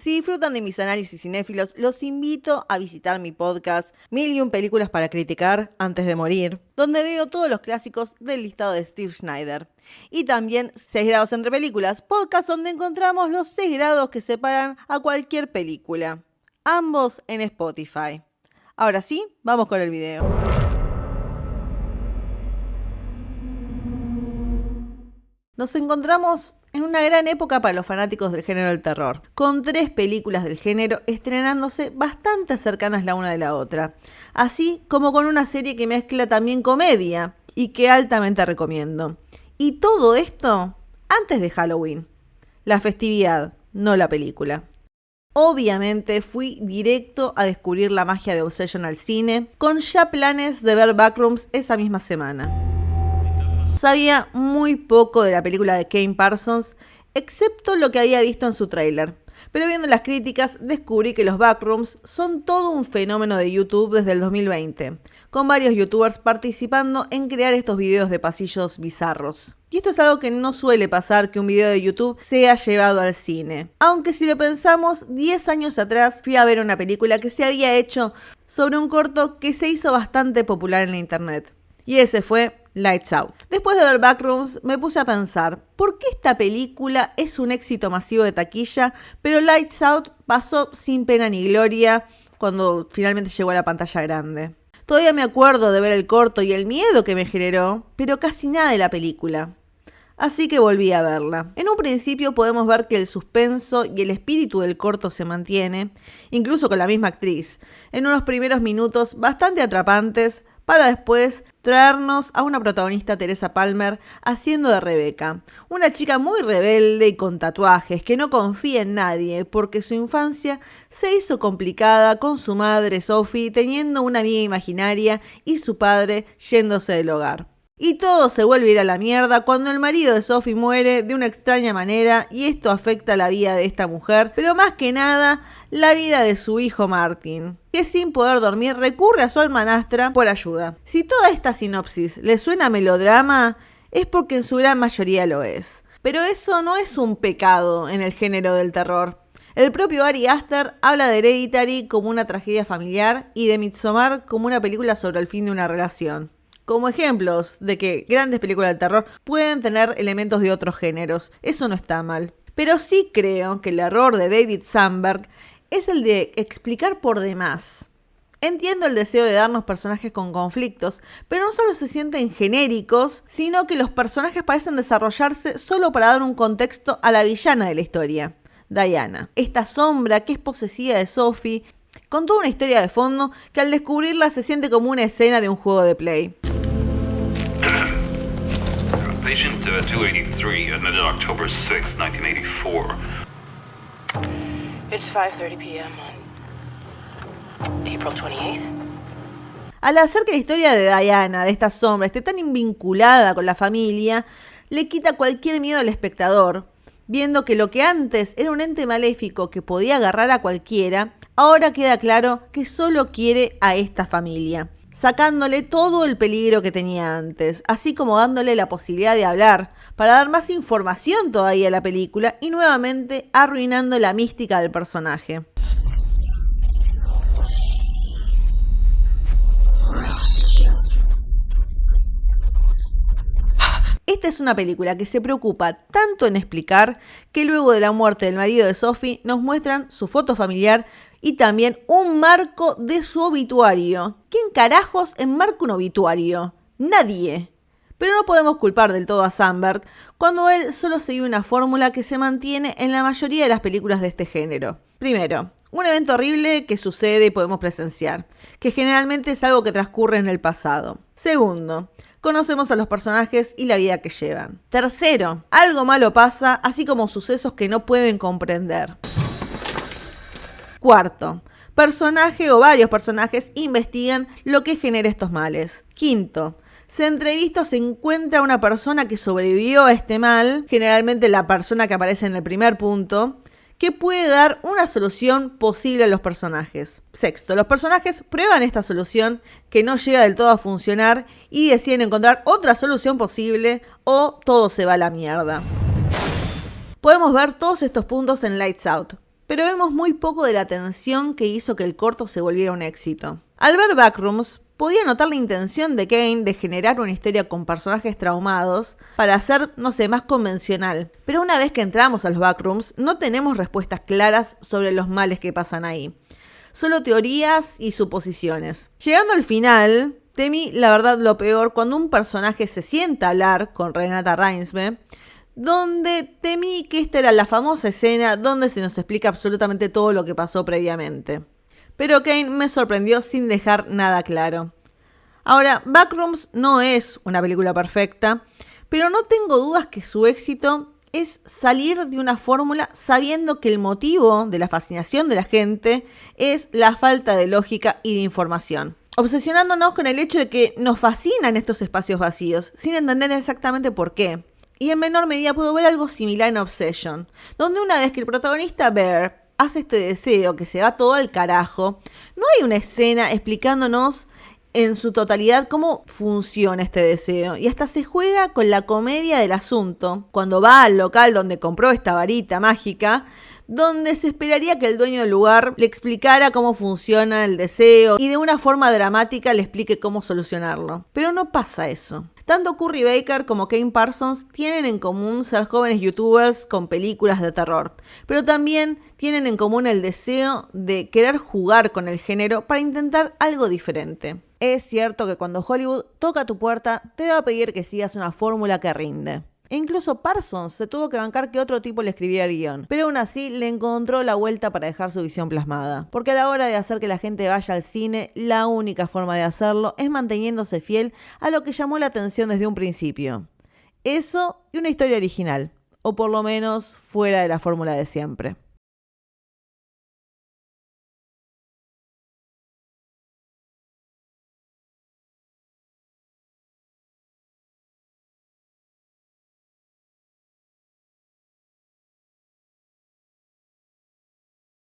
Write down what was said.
Si disfrutan de mis análisis cinéfilos, los invito a visitar mi podcast 1001 películas para criticar antes de morir, donde veo todos los clásicos del listado de Steve Schneider. Y también 6 grados entre películas, podcast donde encontramos los 6 grados que separan a cualquier película. Ambos en Spotify. Ahora sí, vamos con el video. Nos encontramos en una gran época para los fanáticos del género del terror, con 3 películas del género estrenándose bastante cercanas la una de la otra, así como con una serie que mezcla también comedia y que altamente recomiendo. Y todo esto antes de Halloween, la festividad, no la película. Obviamente fui directo a descubrir la magia de Obsession al cine, con ya planes de ver Backrooms esa misma semana. Sabía muy poco de la película de Kane Parsons, excepto lo que había visto en su tráiler. Pero viendo las críticas, descubrí que los Backrooms son todo un fenómeno de YouTube desde el 2020, con varios youtubers participando en crear estos videos de pasillos bizarros. Y esto es algo que no suele pasar, que un video de YouTube sea llevado al cine. Aunque si lo pensamos, 10 años atrás fui a ver una película que se había hecho sobre un corto que se hizo bastante popular en la internet. Y ese fue Lights Out. Después de ver Backrooms, me puse a pensar, ¿por qué esta película es un éxito masivo de taquilla, pero Lights Out pasó sin pena ni gloria cuando finalmente llegó a la pantalla grande? Todavía me acuerdo de ver el corto y el miedo que me generó, pero casi nada de la película. Así que volví a verla. En un principio podemos ver que el suspenso y el espíritu del corto se mantiene, incluso con la misma actriz, en unos primeros minutos bastante atrapantes, para después traernos a una protagonista, Teresa Palmer, haciendo de Rebecca, una chica muy rebelde y con tatuajes, que no confía en nadie porque su infancia se hizo complicada con su madre Sophie teniendo una amiga imaginaria y su padre yéndose del hogar. Y todo se vuelve a ir a la mierda cuando el marido de Sophie muere de una extraña manera y esto afecta la vida de esta mujer, pero más que nada la vida de su hijo Martin, que sin poder dormir recurre a su hermanastra por ayuda. Si toda esta sinopsis le suena a melodrama, es porque en su gran mayoría lo es. Pero eso no es un pecado en el género del terror. El propio Ari Aster habla de Hereditary como una tragedia familiar y de Midsommar como una película sobre el fin de una relación, como ejemplos de que grandes películas de terror pueden tener elementos de otros géneros. Eso no está mal. Pero sí creo que el error de David Sandberg es el de explicar por demás. Entiendo el deseo de darnos personajes con conflictos, pero no solo se sienten genéricos, sino que los personajes parecen desarrollarse solo para dar un contexto a la villana de la historia, Diana. Esta sombra que es posesiva de Sophie, con toda una historia de fondo que al descubrirla se siente como una escena de un juego de Play. Patient 283, admitted October 6, 1984. It's 5:30 p.m. on April 28th. Al hacer que la historia de Diana, de esta sombra, esté tan vinculada con la familia, le quita cualquier miedo al espectador, viendo que lo que antes era un ente maléfico que podía agarrar a cualquiera, ahora queda claro que solo quiere a esta familia, sacándole todo el peligro que tenía antes, así como dándole la posibilidad de hablar, para dar más información todavía a la película y nuevamente arruinando la mística del personaje. Esta es una película que se preocupa tanto en explicar que luego de la muerte del marido de Sophie nos muestran su foto familiar y también un marco de su obituario. ¿Quién carajos enmarca un obituario? Nadie. Pero no podemos culpar del todo a Sandberg cuando él solo sigue una fórmula que se mantiene en la mayoría de las películas de este género. Primero, un evento horrible que sucede y podemos presenciar, que generalmente es algo que transcurre en el pasado. Segundo, conocemos a los personajes y la vida que llevan. Tercero, algo malo pasa, así como sucesos que no pueden comprender. Cuarto, personaje o varios personajes investigan lo que genera estos males. Quinto, se entrevista o se encuentra una persona que sobrevivió a este mal, generalmente la persona que aparece en el primer punto, que puede dar una solución posible a los personajes. Sexto, los personajes prueban esta solución que no llega del todo a funcionar y deciden encontrar otra solución posible o todo se va a la mierda. Podemos ver todos estos puntos en Lights Out. pero vemos muy poco de la tensión que hizo que el corto se volviera un éxito. Al ver Backrooms, podía notar la intención de Kane de generar una historia con personajes traumados para hacer, más convencional. Pero una vez que entramos a los Backrooms, no tenemos respuestas claras sobre los males que pasan ahí. Solo teorías y suposiciones. Llegando al final, temí, la verdad, lo peor cuando un personaje se sienta a hablar con Renata Reinsve, donde temí que esta era la famosa escena donde se nos explica absolutamente todo lo que pasó previamente. Pero Kane me sorprendió sin dejar nada claro. Ahora, Backrooms no es una película perfecta, pero no tengo dudas que su éxito es salir de una fórmula sabiendo que el motivo de la fascinación de la gente es la falta de lógica y de información. Obsesionándonos con el hecho de que nos fascinan estos espacios vacíos, sin entender exactamente por qué. Y en menor medida puedo ver algo similar en Obsession, donde una vez que el protagonista Bear hace este deseo que se va todo al carajo, no hay una escena explicándonos en su totalidad cómo funciona este deseo, y hasta se juega con la comedia del asunto cuando va al local donde compró esta varita mágica, donde se esperaría que el dueño del lugar le explicara cómo funciona el deseo y de una forma dramática le explique cómo solucionarlo. Pero no pasa eso. Tanto Curry Baker como Kane Parsons tienen en común ser jóvenes youtubers con películas de terror, pero también tienen en común el deseo de querer jugar con el género para intentar algo diferente. Es cierto que cuando Hollywood toca tu puerta, te va a pedir que sigas una fórmula que rinde. E incluso Parsons se tuvo que bancar que otro tipo le escribiera el guión, pero aún así le encontró la vuelta para dejar su visión plasmada. Porque a la hora de hacer que la gente vaya al cine, la única forma de hacerlo es manteniéndose fiel a lo que llamó la atención desde un principio. Eso y una historia original, o por lo menos fuera de la fórmula de siempre.